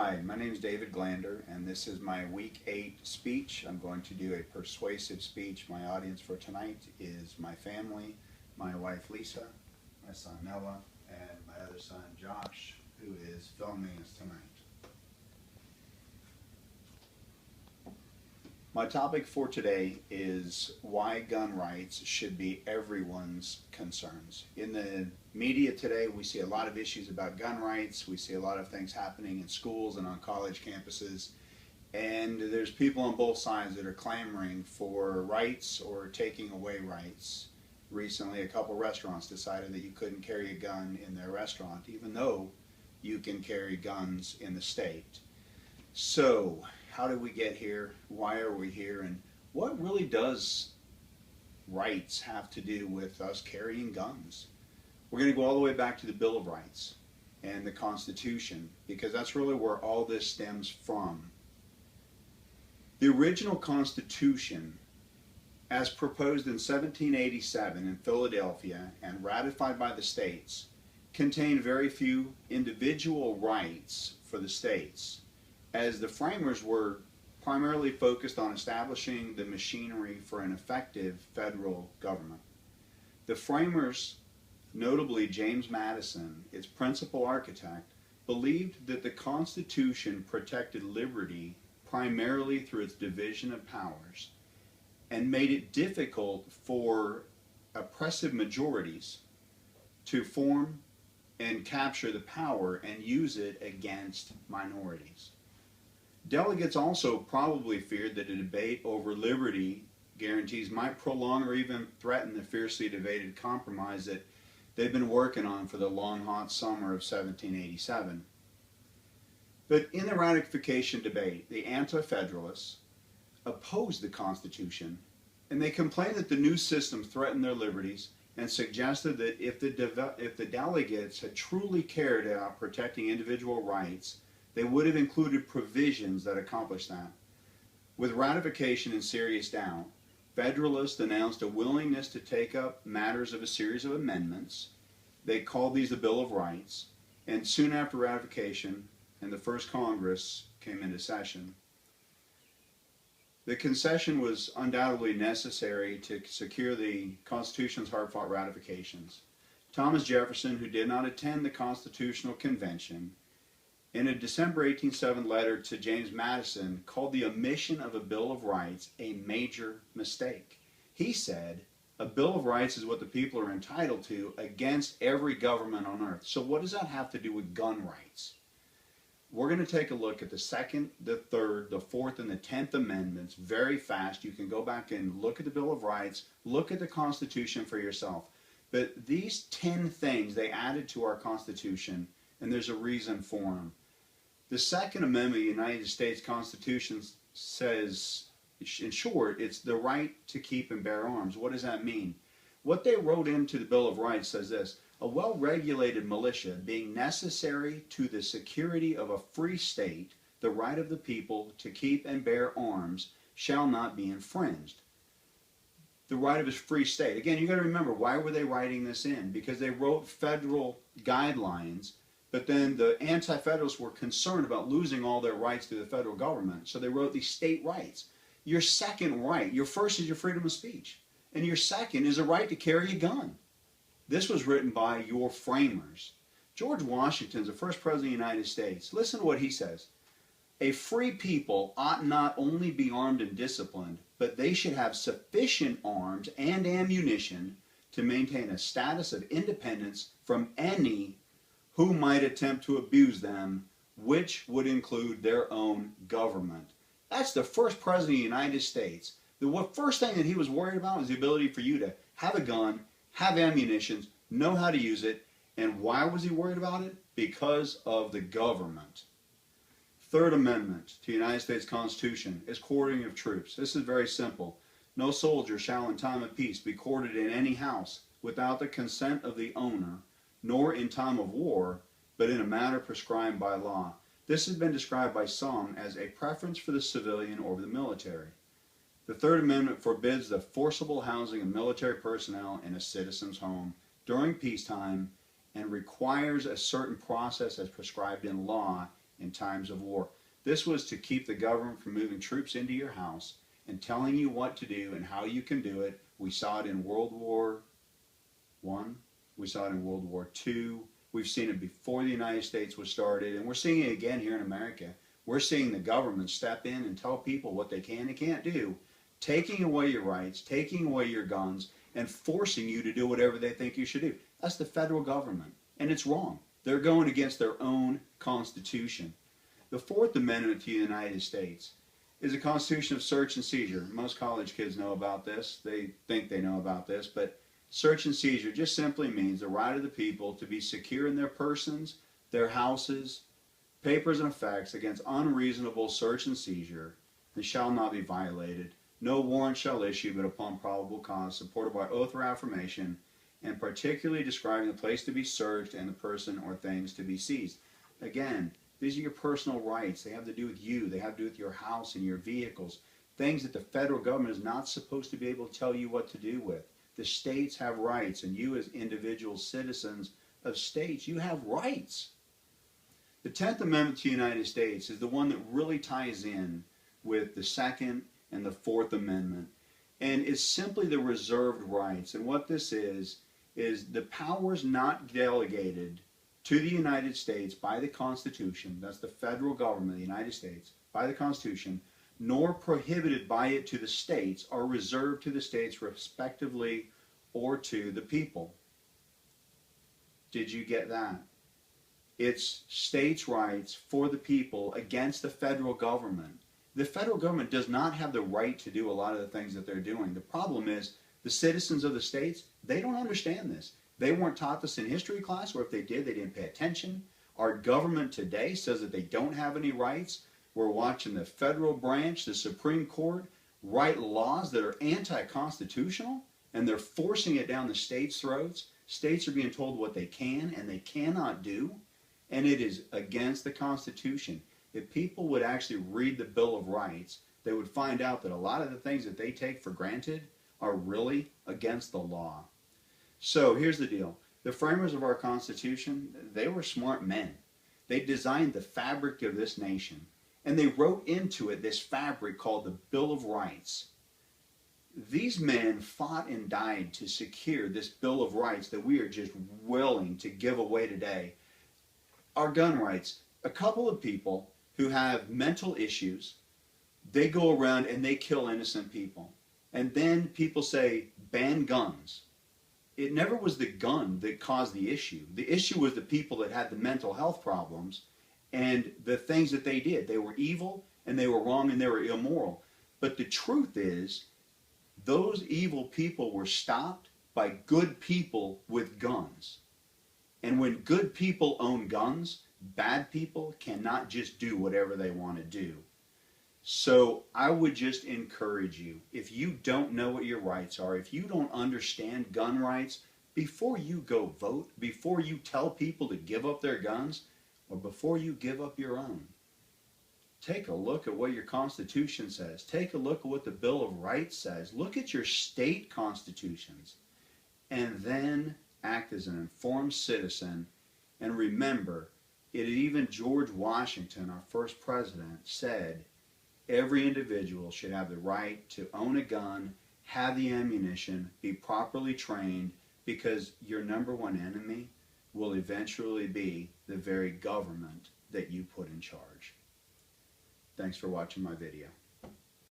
Hi, my name is David Glander, and this is my Week 8 speech. I'm going to do a persuasive speech. My audience for tonight is my family, my wife Lisa, my son Noah, and my other son Josh, who is filming us tonight. My topic for today is why gun rights should be everyone's concerns. In the media today, we see a lot of issues about gun rights. We see a lot of things happening in schools and on college campuses. And there's people on both sides that are clamoring for rights or taking away rights. Recently, a couple restaurants decided that you couldn't carry a gun in their restaurant, even though you can carry guns in the state. So, how did we get here? Why are we here? And what really does rights have to do with us carrying guns? We're going to go all the way back to the Bill of Rights and the Constitution, because that's really where all this stems from. The original Constitution, as proposed in 1787 in Philadelphia and ratified by the states, contained very few individual rights for the states, as the framers were primarily focused on establishing the machinery for an effective federal government. The framers, notably James Madison, its principal architect, believed that the Constitution protected liberty primarily through its division of powers and made it difficult for oppressive majorities to form and capture the power and use it against minorities. Delegates also probably feared that a debate over liberty guarantees might prolong or even threaten the fiercely debated compromise that they've been working on for the long, hot summer of 1787. But in the ratification debate, the Anti-Federalists opposed the Constitution, and they complained that the new system threatened their liberties and suggested that if the delegates had truly cared about protecting individual rights, they would have included provisions that accomplished that. With ratification in serious doubt, Federalists announced a willingness to take up matters of a series of amendments. They called these the Bill of Rights, and soon after ratification, and the first Congress came into session. The concession was undoubtedly necessary to secure the Constitution's hard-fought ratifications. Thomas Jefferson, who did not attend the Constitutional Convention, in a December 1807 letter to James Madison, called the omission of a Bill of Rights a major mistake. He said, a Bill of Rights is what the people are entitled to against every government on earth. So what does that have to do with gun rights? We're going to take a look at the Second, the Third, the Fourth, and the 10th Amendments very fast. You can go back and look at the Bill of Rights, look at the Constitution for yourself. But these 10 things they added to our Constitution, and there's a reason for them. The Second Amendment of the United States Constitution says, in short, it's the right to keep and bear arms. What does that mean? What they wrote into the Bill of Rights says this: a well-regulated militia being necessary to the security of a free state, the right of the people to keep and bear arms shall not be infringed. The right of a free state. Again, you got to remember, why were they writing this in? Because they wrote federal guidelines, but then the Anti-Federalists were concerned about losing all their rights to the federal government, so they wrote these state rights. Your second right, your first is your freedom of speech, and your second is a right to carry a gun. This was written by your framers. George Washington is the first president of the United States. Listen to what he says. A free people ought not only be armed and disciplined, but they should have sufficient arms and ammunition to maintain a status of independence from any who might attempt to abuse them, which would include their own government. That's the first president of the United States. The first thing that he was worried about was the ability for you to have a gun, have ammunition, know how to use it. And why was he worried about it? Because of the government. Third Amendment to the United States Constitution is quartering of troops. This is very simple. No soldier shall in time of peace be quartered in any house without the consent of the owner, nor in time of war, but in a manner prescribed by law. This has been described by some as a preference for the civilian over the military. The Third Amendment forbids the forcible housing of military personnel in a citizen's home during peacetime and requires a certain process as prescribed in law in times of war. This was to keep the government from moving troops into your house and telling you what to do and how you can do it. We saw it in World War I. We saw it in World War II. We've seen it before the United States was started, and we're seeing it again here in America. We're seeing the government step in and tell people what they can and can't do, taking away your rights, taking away your guns, and forcing you to do whatever they think you should do. That's the federal government, and it's wrong. They're going against their own Constitution. The Fourth Amendment to the United States is a constitution of search and seizure. Most college kids know about this. They think they know about this, but search and seizure just simply means the right of the people to be secure in their persons, their houses, papers, and effects against unreasonable search and seizure, and shall not be violated. No warrant shall issue but upon probable cause, supported by oath or affirmation, and particularly describing the place to be searched and the person or things to be seized. Again, these are your personal rights. They have to do with you. They have to do with your house and your vehicles. Things that the federal government is not supposed to be able to tell you what to do with. The states have rights, and you as individual citizens of states, you have rights. The 10th Amendment to the United States is the one that really ties in with the Second and the Fourth Amendment. And it's simply the reserved rights. And what this is the powers not delegated to the United States by the Constitution, that's the federal government of the United States, by the Constitution, nor prohibited by it to the states, are reserved to the states respectively or to the people. Did you get that? It's states' rights for the people against the federal government. The federal government does not have the right to do a lot of the things that they're doing. The problem is the citizens of the states, they don't understand this. They weren't taught this in history class, or if they did, they didn't pay attention. Our government today says that they don't have any rights. We're watching the federal branch, the Supreme Court, write laws that are anti-constitutional, and they're forcing it down the states' throats. States are being told what they can and they cannot do, and it is against the Constitution. If people would actually read the Bill of Rights, they would find out that a lot of the things that they take for granted are really against the law. So here's the deal. The framers of our Constitution, they were smart men. They designed the fabric of this nation, and they wrote into it this fabric called the Bill of Rights. These men fought and died to secure this Bill of Rights that we are just willing to give away today. Our gun rights. A couple of people who have mental issues, they go around and they kill innocent people. And then people say, ban guns. It never was the gun that caused the issue. The issue was the people that had the mental health problems and the things that they did. They were evil and they were wrong and they were immoral. But the truth is, those evil people were stopped by good people with guns. And when good people own guns, bad people cannot just do whatever they want to do. So I would just encourage you, if you don't know what your rights are, if you don't understand gun rights, before you go vote, before you tell people to give up their guns, or before you give up your own, take a look at what your Constitution says. Take a look at what the Bill of Rights says. Look at your state constitutions. And then act as an informed citizen. And remember, even George Washington, our first president, said every individual should have the right to own a gun, have the ammunition, be properly trained, because your number one enemy will eventually be the very government that you put in charge. Thanks for watching my video.